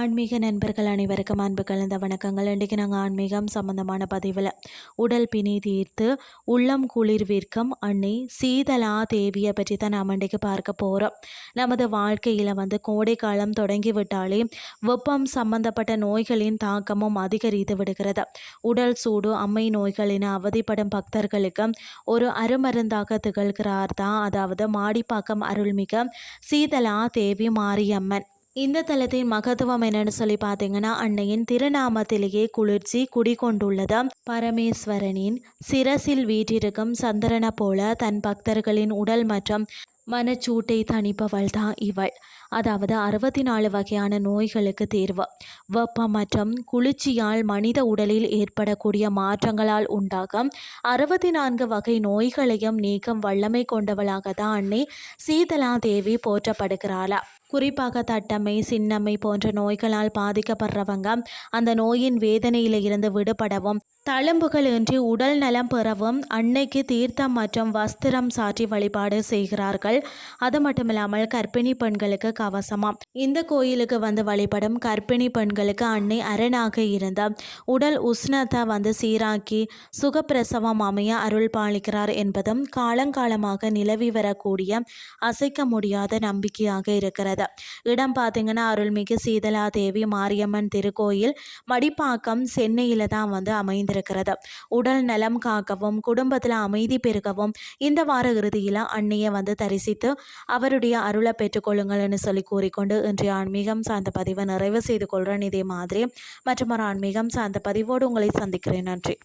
ஆன்மீக நண்பர்கள் அனைவருக்கும் அன்பு கலந்த வணக்கங்கள். இன்றைக்கு நாங்கள் ஆன்மீகம் சம்பந்தமான பதிவில் உடல் பிணி தீர்த்து உள்ளம் குளிர்விற்கும் அன்னை சீதலா தேவியை பற்றி தான் நாம் இன்றைக்கு பார்க்க போகிறோம். நமது வாழ்க்கையில் கோடை காலம் தொடங்கிவிட்டாலே வெப்பம் சம்பந்தப்பட்ட நோய்களின் தாக்கமும் அதிகரித்து விடுகிறது. உடல் சூடு அம்மை நோய்கள் என அவதிப்படும் பக்தர்களுக்கு ஒரு அருமருந்தாக திகழ்கிறார் தான், அதாவது மாடிப்பாக்கம் அருள்மிகு சீதலா தேவி மாரியம்மன். இந்த தலத்தின் மகத்துவம் என்னன்னு சொல்லி பார்த்தீங்கன்னா, அன்னையின் திருநாமத்திலேயே குளிர்ச்சி குடிகொண்டுள்ளது. பரமேஸ்வரனின் சிரசில் வீற்றிருக்கும் சந்திரனை போல தன் பக்தர்களின் உடல் மற்றும் மனச்சூட்டை தணிப்பவள் தான் இவள். அதாவது 64 வகையான நோய்களுக்கு தீர்வு. வெப்பம் மற்றும் குளிர்ச்சியால் மனித உடலில் ஏற்படக்கூடிய மாற்றங்களால் உண்டாகும் 64 வகை நோய்களையும் நீக்கும் வல்லமை கொண்டவளாக தான் அன்னை சீதலா தேவி போற்றப்படுகிறாளா. குறிப்பாக தட்டம்மை, சின்னம்மை போன்ற நோய்களால் பாதிக்கப்படுறவங்க அந்த நோயின் வேதனையில இருந்து விடுபடவும், தழும்புகள் இன்றி உடல் நலம் பெறவும் அன்னைக்கு தீர்த்தம் மற்றும் வஸ்திரம் சாற்றி வழிபாடு செய்கிறார்கள். அது மட்டும் இல்லாமல் கர்ப்பிணி பெண்களுக்கு கவசமாம். இந்த கோயிலுக்கு வழிபடும் கர்ப்பிணி பெண்களுக்கு அன்னை அரணாக இருந்த உடல் உஷ்ணத்தை சீராக்கி சுகப்பிரசவம் அமைய அருள் பாலிக்கிறார் என்பதும் காலங்காலமாக நிலவி வரக்கூடிய அசைக்க முடியாத நம்பிக்கையாக இருக்கிறது. இடம் பார்த்தீங்கன்னா, அருள்மிகு சீதலா தேவி மாரியம்மன் திருக்கோயில் மடிப்பாக்கம் சென்னையில தான் அமைந்திருக்கிறது. உடல் நலம் காக்கவும் குடும்பத்தில் அமைதி பெருகவும் இந்த வார இறுதியில் அன்னையை தரிசித்து அவருடைய அருளை பெற்றுக்கொள்ளுங்கள்னு சொல்லி கூறிக்கொண்டு இன்றைய ஆன்மீகம் சார்ந்த பதிவை நிறைவு செய்து கொள்கிறேன். இதே மாதிரி மற்றும் ஒரு ஆன்மீகம் சார்ந்த பதிவோடு உங்களை சந்திக்கிறேன். நன்றி.